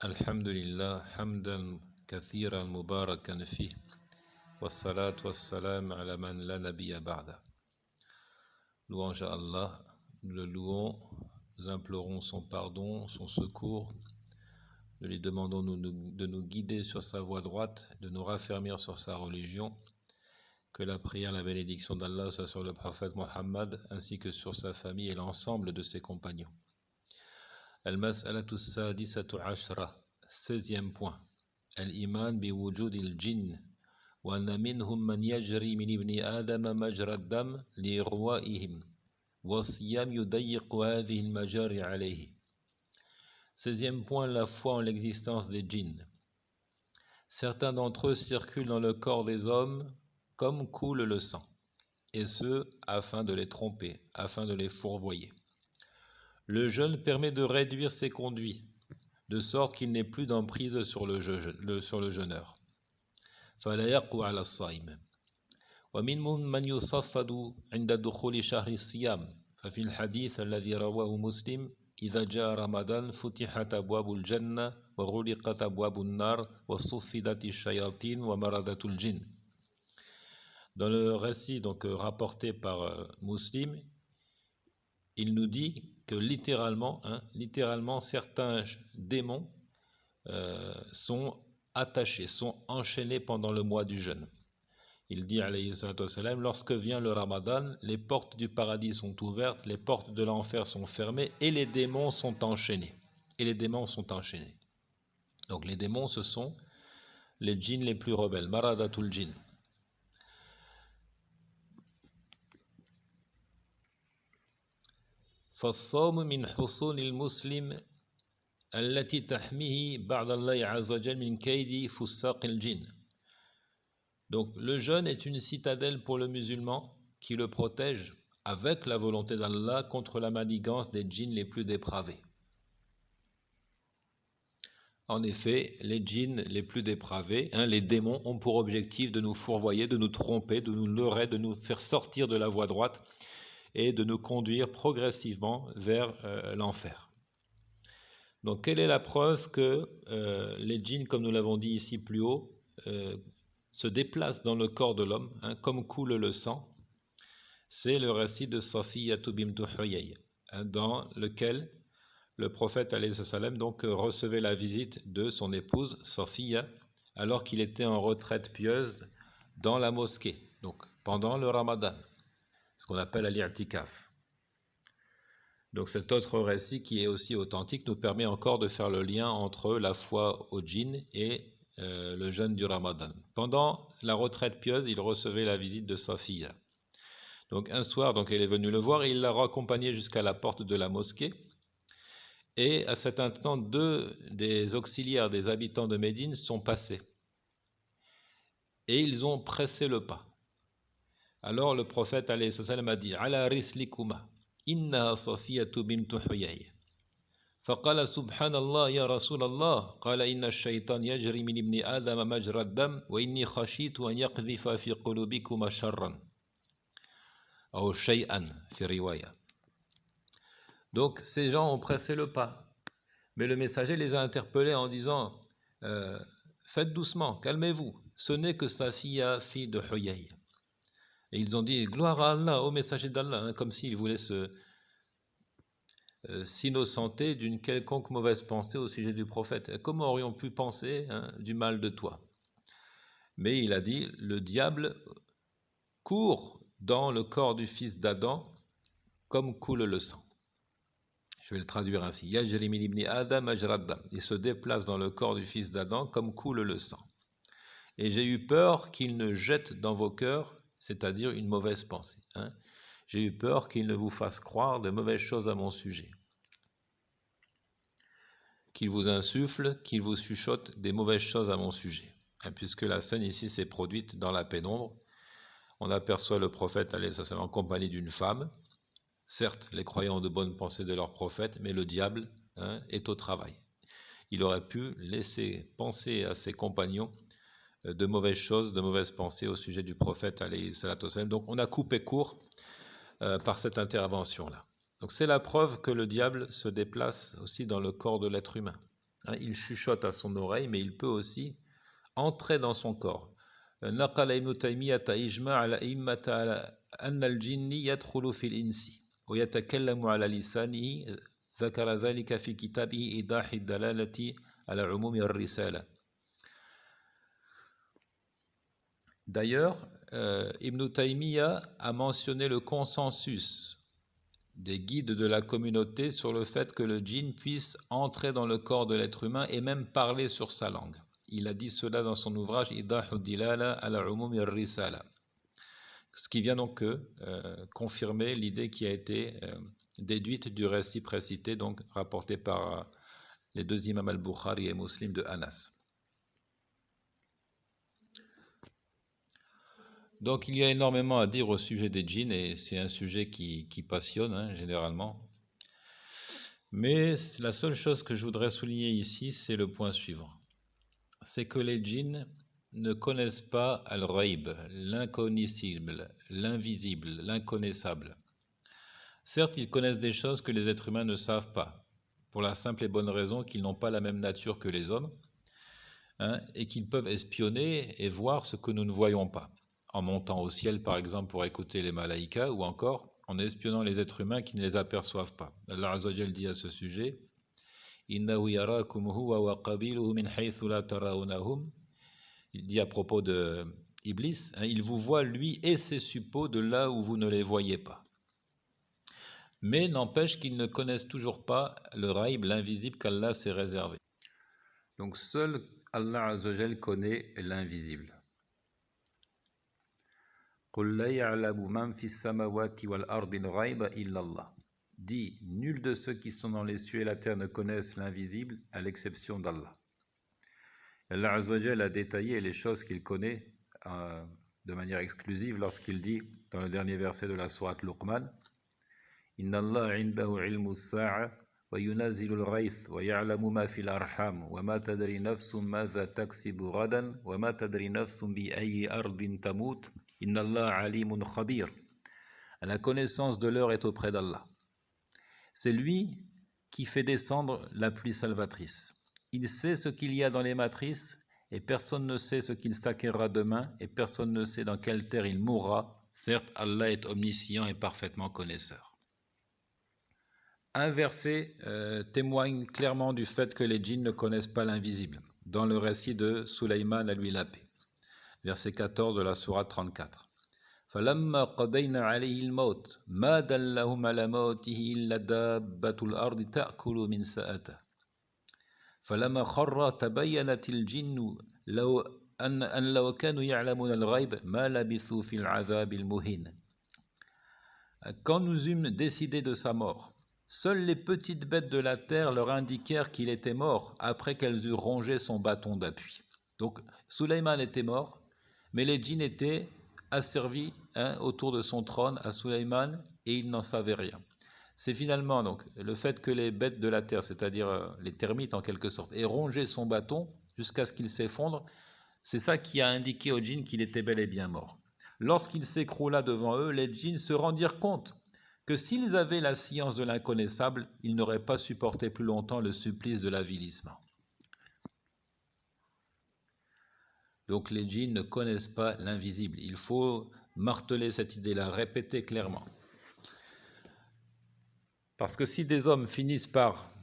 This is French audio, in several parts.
الحمد لله حمدا كثيرا مباركا فيه والصلاة والسلام على من لا نبي بعده. Louange à Allah, nous le louons, nous implorons son pardon, son secours, nous lui demandons de nous guider sur sa voie droite, de nous raffermir sur sa religion, que la prière, la bénédiction d'Allah soit sur le prophète Mohammed ainsi que sur sa famille et l'ensemble de ses compagnons. Al-Mas'alatu as-sadisatu ashra, 16e point. Al-iman bi wujud al-jinn wa anna minhum man yajri min ibni Adam majra ad-dam li irwa'ihim wa siyam yudayyiqu hadhihi al-majari alayhi. 16e point, la foi en l'existence des djinns. Certains d'entre eux circulent dans le corps des hommes comme coule le sang, et ce, afin de les tromper, afin de les fourvoyer. Le jeûne permet de réduire ses conduits, de sorte qu'il n'ait plus d'emprise sur le jeûneur. فَلَا يَقْوَ عَلَى الصَّائِمِ وَمِنْهُمْ مَنْ يُصَفَّدُ عِنْدَ دُخُولِ شهر الصيام ففي الحديث الذي رواه مسلم إذا جاء رمضان فتحت أبواب الجنة وغلقت أبواب النار وصفدت الشياطين ومردت الجن. Dans le récit donc rapporté par Muslim, il nous dit que littéralement certains démons sont attachés, sont enchaînés pendant le mois du jeûne. Il dit alayhi salatu wassalam, lorsque vient le Ramadan, les portes du paradis sont ouvertes, les portes de l'enfer sont fermées et les démons sont enchaînés. Donc les démons, ce sont les djinns les plus rebelles, maradatul djinn. فالصوم من حصون المسلم التي تحميه بعد الله عز وجل من كيد فساق الجن. Donc le jeûne est une citadelle pour le musulman qui le protège avec la volonté d'Allah contre la manigance des djinns les plus dépravés. En effet, les djinns les plus dépravés, les démons, ont pour objectif de nous fourvoyer, de nous tromper, de nous leurrer, de nous faire sortir de la voie droite et de nous conduire progressivement vers l'enfer. Donc, quelle est la preuve que les djinns, comme nous l'avons dit ici plus haut, se déplacent dans le corps de l'homme, comme coule le sang? C'est le récit de Safiyatu bint Huyay, dans lequel le prophète alayhi salam donc recevait la visite de son épouse Safiya alors qu'il était en retraite pieuse dans la mosquée, donc pendant le Ramadan, ce qu'on appelle al-i'tikaf. Donc cet autre récit qui est aussi authentique nous permet encore de faire le lien entre la foi au djinn et le jeûne du Ramadan. Pendant la retraite pieuse, il recevait la visite de Safiya. Donc un soir, donc elle est venue le voir et il l'a raccompagné jusqu'à la porte de la mosquée. Et à cet instant, deux des auxiliaires des habitants de Médine sont passés. Et ils ont pressé le pas. Alors le prophète alayhi salam a dit « Ala rislikuma, inna Safiyatu bint Huyay » فقال سبحان الله يا رسول الله قال إن الشيطان يجري من ابن آدم مجرى الدم وإني خشيت أن يقذف في قلوبكما شرا أو شيئا في رواية. Donc ces gens ont pressé le pas, mais le messager les a interpellés en disant faites doucement, calmez-vous, ce n'est que Safiya, fille de Huyay. Et ils ont dit gloire à Allah, au messager d'Allah, comme s'ils voulaient s'innocenter d'une quelconque mauvaise pensée au sujet du prophète. Comment aurions pu penser du mal de toi? Mais il a dit le diable court dans le corps du fils d'Adam comme coule le sang. Je vais le traduire ainsi. Yajri min ibni Adam majra ad-dam. Il se déplace dans le corps du fils d'Adam comme coule le sang. Et j'ai eu peur qu'il ne jette dans vos cœurs, c'est-à-dire une mauvaise pensée. J'ai eu peur qu'il ne vous fasse croire de mauvaises choses à mon sujet. Qu'il vous insuffle, qu'il vous chuchote des mauvaises choses à mon sujet. Puisque la scène ici s'est produite dans la pénombre, on aperçoit le prophète en compagnie d'une femme. Certes, les croyants ont de bonnes pensées de leur prophète, mais le diable est au travail. Il aurait pu laisser penser à ses compagnons de mauvaises choses, de mauvaises pensées au sujet du prophète alayhi salatu wassalam. Donc on a coupé court par cette intervention-là. Donc c'est la preuve que le diable se déplace aussi dans le corps de l'être humain. Il chuchote à son oreille, mais il peut aussi entrer dans son corps. نقل ابن تيمية إجماع الأئمة على أن الجن يدخل في الإنس ويتكلم على لسانه ذكر ذلك في كتابه إيضاح الدلالة على عموم الرسالة. D'ailleurs, Ibn Taymiyyah a mentionné le consensus des guides de la communauté sur le fait que le djinn puisse entrer dans le corps de l'être humain et même parler sur sa langue. Il a dit cela dans son ouvrage Idahu Dilala ala Umum al-Risala. Ce qui vient donc confirmer l'idée qui a été déduite du récit précité, donc rapporté par les deux imams al-Bukhari et Muslim de Anas. Donc il y a énormément à dire au sujet des djinns et c'est un sujet qui passionne généralement. Mais la seule chose que je voudrais souligner ici, c'est le point suivant. C'est que les djinns ne connaissent pas al-ghaib, l'incognoscible, l'invisible, l'inconnaissable. Certes, ils connaissent des choses que les êtres humains ne savent pas, pour la simple et bonne raison qu'ils n'ont pas la même nature que les hommes, et qu'ils peuvent espionner et voir ce que nous ne voyons pas, en montant au ciel par exemple pour écouter les malaïkas, ou encore en espionnant les êtres humains qui ne les aperçoivent pas. Allah Azza wa Jal dit à ce sujet Innahu yarakum huwa wa qabiluhu min haythu la tarawnahum. Il dit à propos de Iblis, il vous voit lui et ses suppôts de là où vous ne les voyez pas. Mais n'empêche qu'ils ne connaissent toujours pas le ghaib, l'invisible qu'Allah s'est réservé. Donc seul Allah Azza wa Jal connaît l'invisible. قُلْ لَا يَعْلَمُ مَنْ فِي السَّمَاوَاتِ وَالْأَرْضِ الْغَيْبَ إِلَّا اللَّهُ. Dit, nul de ceux qui sont dans les cieux et la terre ne connaissent l'invisible, à l'exception d'Allah. Allah Azza wa Jal a détaillé les choses qu'il connaît de manière exclusive lorsqu'il dit, dans le dernier verset de la sourate Luqman, Inna Allah indahu ilmu as-sa'a wa yunazzilu al-ghayth wa ya'lamu ma fi al-arham wa ma tadri nafsun madha taksibu ghadan wa ma tadri nafsun bi ayyi ardin tamut. Inna Allah alimun khabir. La connaissance de l'heure est auprès d'Allah. C'est lui qui fait descendre la pluie salvatrice. Il sait ce qu'il y a dans les matrices et personne ne sait ce qu'il s'acquérera demain et personne ne sait dans quelle terre il mourra. Certes, Allah est omniscient et parfaitement connaisseur. Un verset témoigne clairement du fait que les djinns ne connaissent pas l'invisible, dans le récit de Sulaiman à lui la paix. Verset 14 de la sourate 34. فَلَمَّا قَضَيْنَا عَلَيْهِ الْمَوْتِ مَا دَلَّهُمْ عَلَى مَوْتِهِ إِلَّا دَابَّةُ الْأَرْضِ تَأْكُلُ مِنْ سَأَتَهُ فَلَمَّا خَرَّ تَبَيَّنَتِ الْجِنُّ أَنْ لَوْ كَانُوا يَعْلَمُونَ الْغَيْبَ مَا لَبِثُوا فِي الْعَذَابِ الْمُهِينِ. Quand nous eûmes décidé de sa mort, seules les petites bêtes de la terre leur indiquèrent qu'il était mort après qu'elles eurent rongé son bâton d'appui. Donc Sulaiman était mort, mais les djinns étaient asservis autour de son trône à Sulaiman et ils n'en savaient rien. C'est finalement donc le fait que les bêtes de la terre, c'est-à-dire les termites en quelque sorte, aient rongé son bâton jusqu'à ce qu'il s'effondre, c'est ça qui a indiqué aux djinns qu'il était bel et bien mort. Lorsqu'il s'écroula devant eux, les djinns se rendirent compte que s'ils avaient la science de l'inconnaissable, ils n'auraient pas supporté plus longtemps le supplice de l'avilissement. Donc les djinns ne connaissent pas l'invisible. Il faut marteler cette idée-là, répéter clairement. Parce que si des hommes finissent par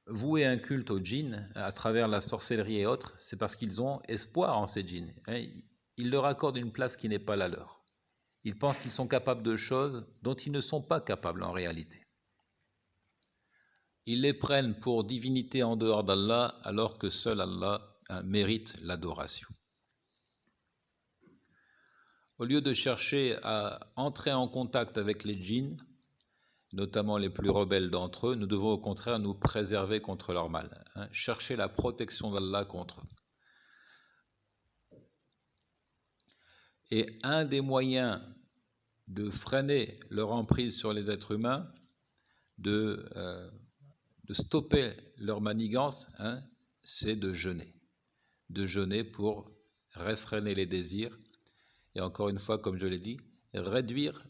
vouer un culte aux djinns à travers la sorcellerie et autres, c'est parce qu'ils ont espoir en ces djinns. Ils leur accordent une place qui n'est pas la leur. Ils pensent qu'ils sont capables de choses dont ils ne sont pas capables en réalité. Ils les prennent pour divinités en dehors d'Allah alors que seul Allah mérite l'adoration. Au lieu de chercher à entrer en contact avec les djinns, notamment les plus rebelles d'entre eux, nous devons au contraire nous préserver contre leur mal, chercher la protection d'Allah contre eux. Et un des moyens de freiner leur emprise sur les êtres humains, de stopper leur manigance, c'est de jeûner pour réfréner les désirs et encore une fois, comme je l'ai dit, réduire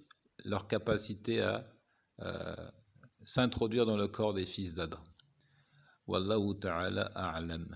leur capacité à s'introduire dans le corps des fils d'Adam. Wallahu ta'ala a'lam.